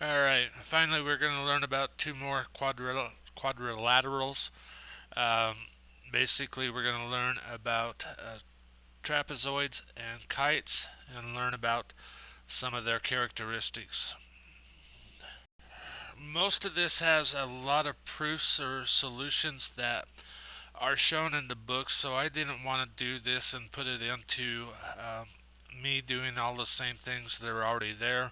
Alright, finally we're going to learn about two more quadrilaterals. Um, Basically, we're going to learn about trapezoids and kites and learn about some of their characteristics. Most of this has a lot of proofs or solutions that are shown in the book, so I didn't want to do this and put it into me doing all the same things that are already there.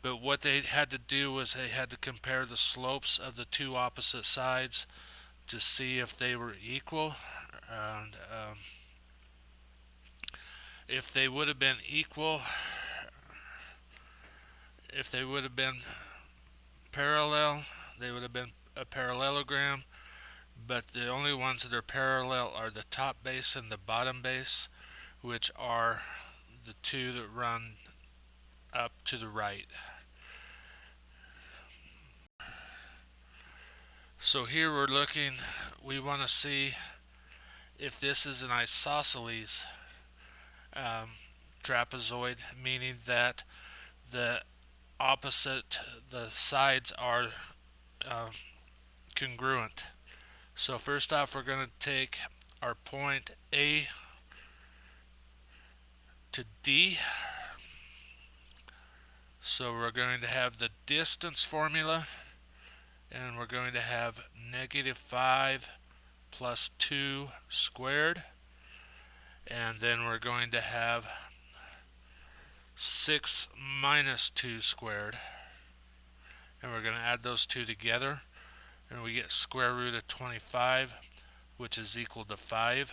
But what they had to do was they had to compare the slopes of the two opposite sides to see if they were equal. And if they would have been equal, if they would have been parallel, they would have been a parallelogram. But the only ones that are parallel are the top base and the bottom base, which are the two that run up to the right. So here we're looking, we want to see if this is an isosceles um, trapezoid, meaning that the the sides are uh, congruent. So first off, we're going to take our point A to D. So we're going to have the distance formula, and we're going to have -5 plus 2 squared, and then we're going to have 6 minus 2 squared, and we're going to add those two together, and we get square root of 25, which is equal to 5.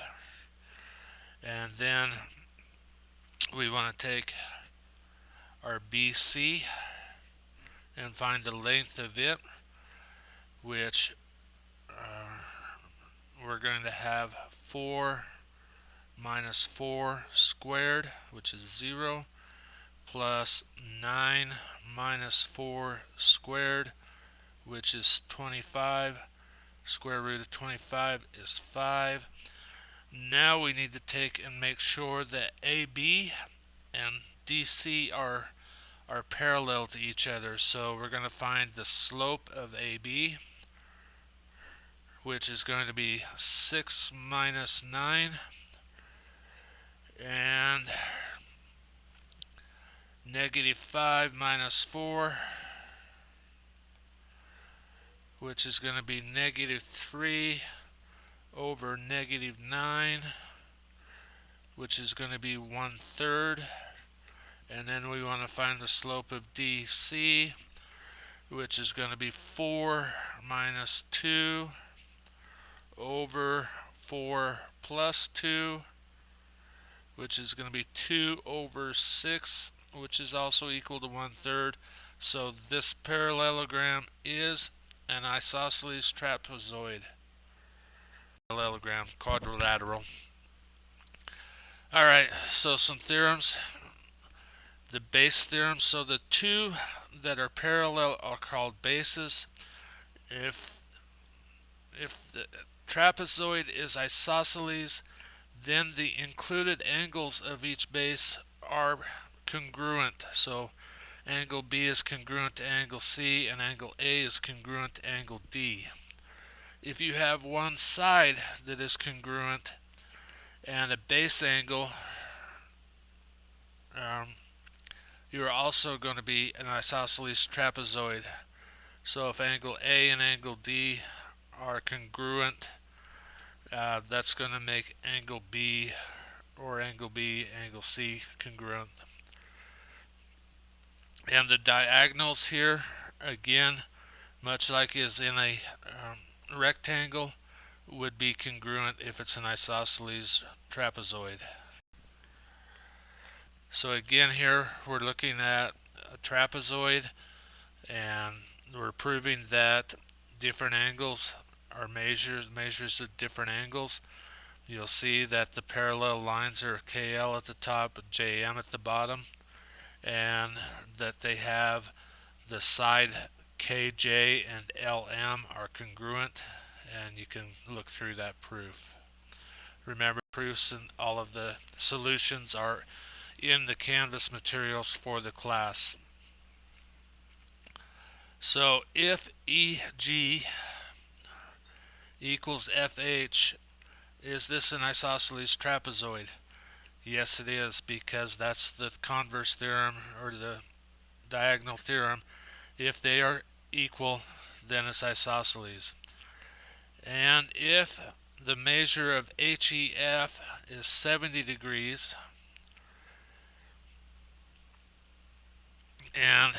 And then we want to take our BC and find the length of it, which we're going to have 4 minus 4 squared, which is 0, plus 9 minus 4 squared, which is 25. Square root of 25 is 5. Now we need to take and make sure that AB and DC are parallel to each other. So we're going to find the slope of AB, which is going to be 6 minus 9, and -5 minus 4, which is going to be -3 over -9, which is going to be 1/3. And then we want to find the slope of DC, which is going to be 4 minus 2 over 4 plus 2, which is going to be 2 over 6, which is also equal to 1/3. So this parallelogram is an isosceles trapezoid. Parallelogram, quadrilateral. Alright, so some theorems. The base theorem. So the two that are parallel are called bases. If the trapezoid is isosceles, then the included angles of each base are congruent. So angle B is congruent to angle C, and angle A is congruent to angle D. If you have one side that is congruent and a base angle, you are also going to be an isosceles trapezoid. So if angle A and angle D are congruent, that's going to make angle B or angle B, angle C congruent. And the diagonals here, again, much like is in a rectangle, would be congruent if it's an isosceles trapezoid. So again here we're looking at a trapezoid, and we're proving that different angles are measures of different angles. You'll see that the parallel lines are KL at the top and JM at the bottom, and that they have the side KJ and LM are congruent, and you can look through that proof. Remember, proofs and all of the solutions are in the Canvas materials for the class. So if EG equals FH, is this an isosceles trapezoid? Yes, it is, because that's the converse theorem, or the diagonal theorem. If they are equal, then it's isosceles. And if the measure of HEF is 70 degrees and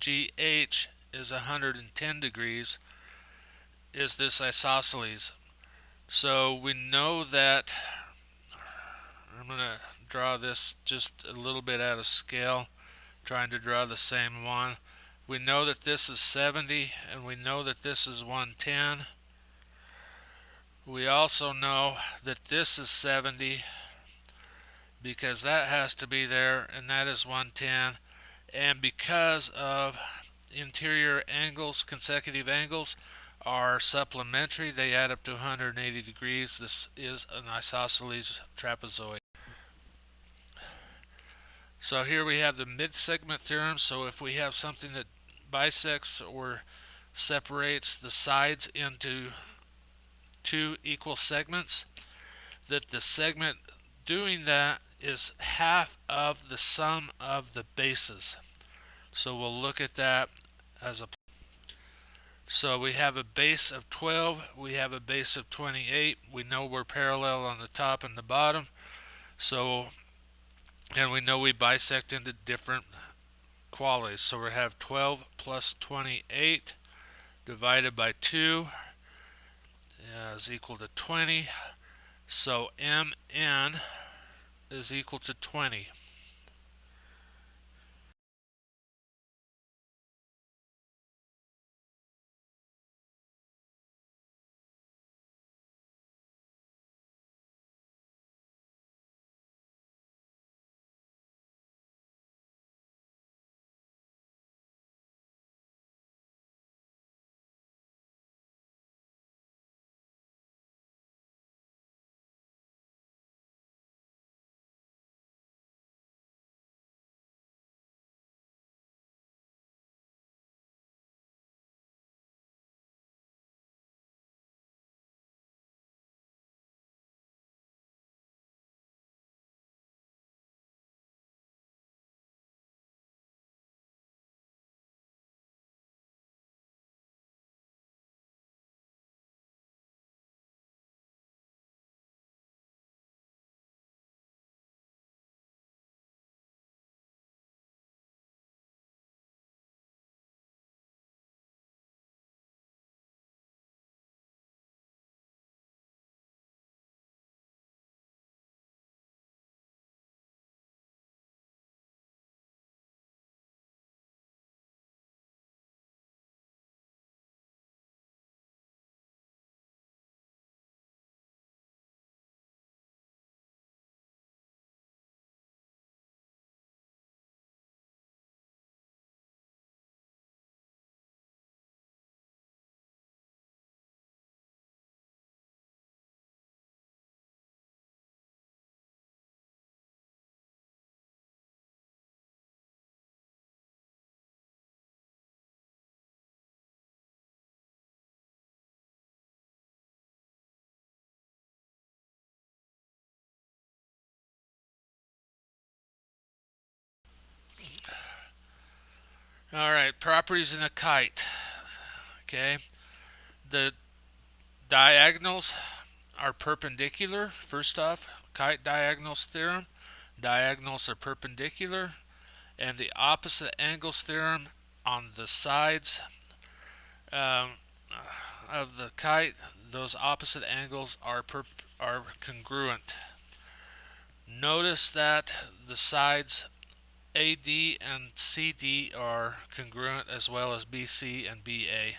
FGH is 110 degrees, is this isosceles? So we know that, I'm going to draw this just a little bit out of scale, trying to draw the same one. We know that this is 70 and we know that this is 110. We also know that this is 70 because that has to be there, and that is 110. And because of interior angles, consecutive angles are supplementary, they add up to 180 degrees. This is an isosceles trapezoid. So here we have the mid-segment theorem. So if we have something that bisects or separates the sides into two equal segments, that the segment doing that is half of the sum of the bases. So we'll look at that as a. So we have a base of 12, we have a base of 28. We know we're parallel on the top and the bottom. So, and we know we bisect into different qualities. So we have 12 plus 28 divided by 2 is equal to 20. So MN is equal to 20. All right, properties in a kite. Okay, the diagonals are perpendicular. First off, kite diagonals theorem. Diagonals are perpendicular, and the opposite angles theorem on the sides um, of the kite, those opposite angles are congruent. Notice that the sides AD and CD are congruent, as well as BC and BA.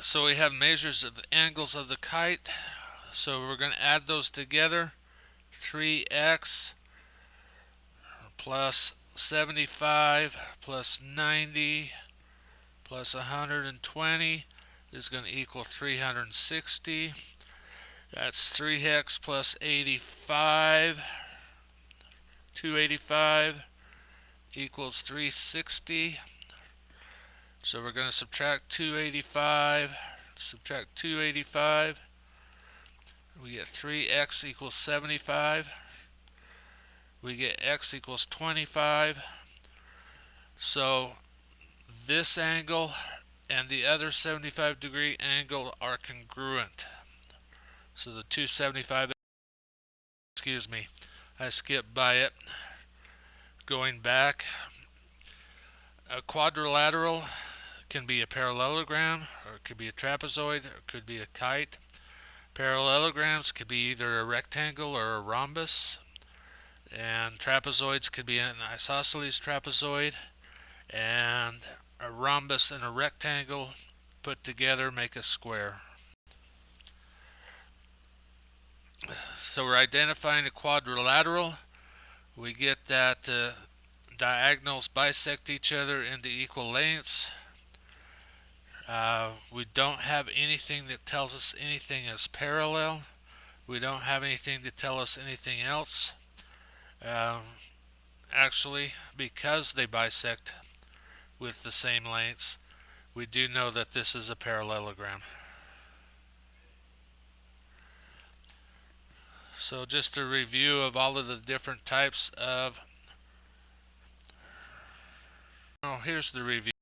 So we have measures of the angles of the kite. So we're going to add those together. 3x plus 75 plus 90 plus 120 is going to equal 360. That's 3x plus 85. 285 equals 360. So we're going to subtract 285. Subtract 285. We get 3x equals 75. We get x equals 25. So this angle and the other 75-degree angle are congruent. So the 275, excuse me, I skipped by it. Going back, a quadrilateral can be a parallelogram, or it could be a trapezoid, or it could be a kite. Parallelograms could be either a rectangle or a rhombus, and trapezoids could be an isosceles trapezoid, and a rhombus and a rectangle put together make a square. So we're identifying a quadrilateral. We get that diagonals bisect each other into equal lengths. We don't have anything that tells us anything is parallel. We don't have anything to tell us anything else. Actually, because they bisect with the same lengths, we do know that this is a parallelogram. So just a review of all of the different types of... Oh, here's the review.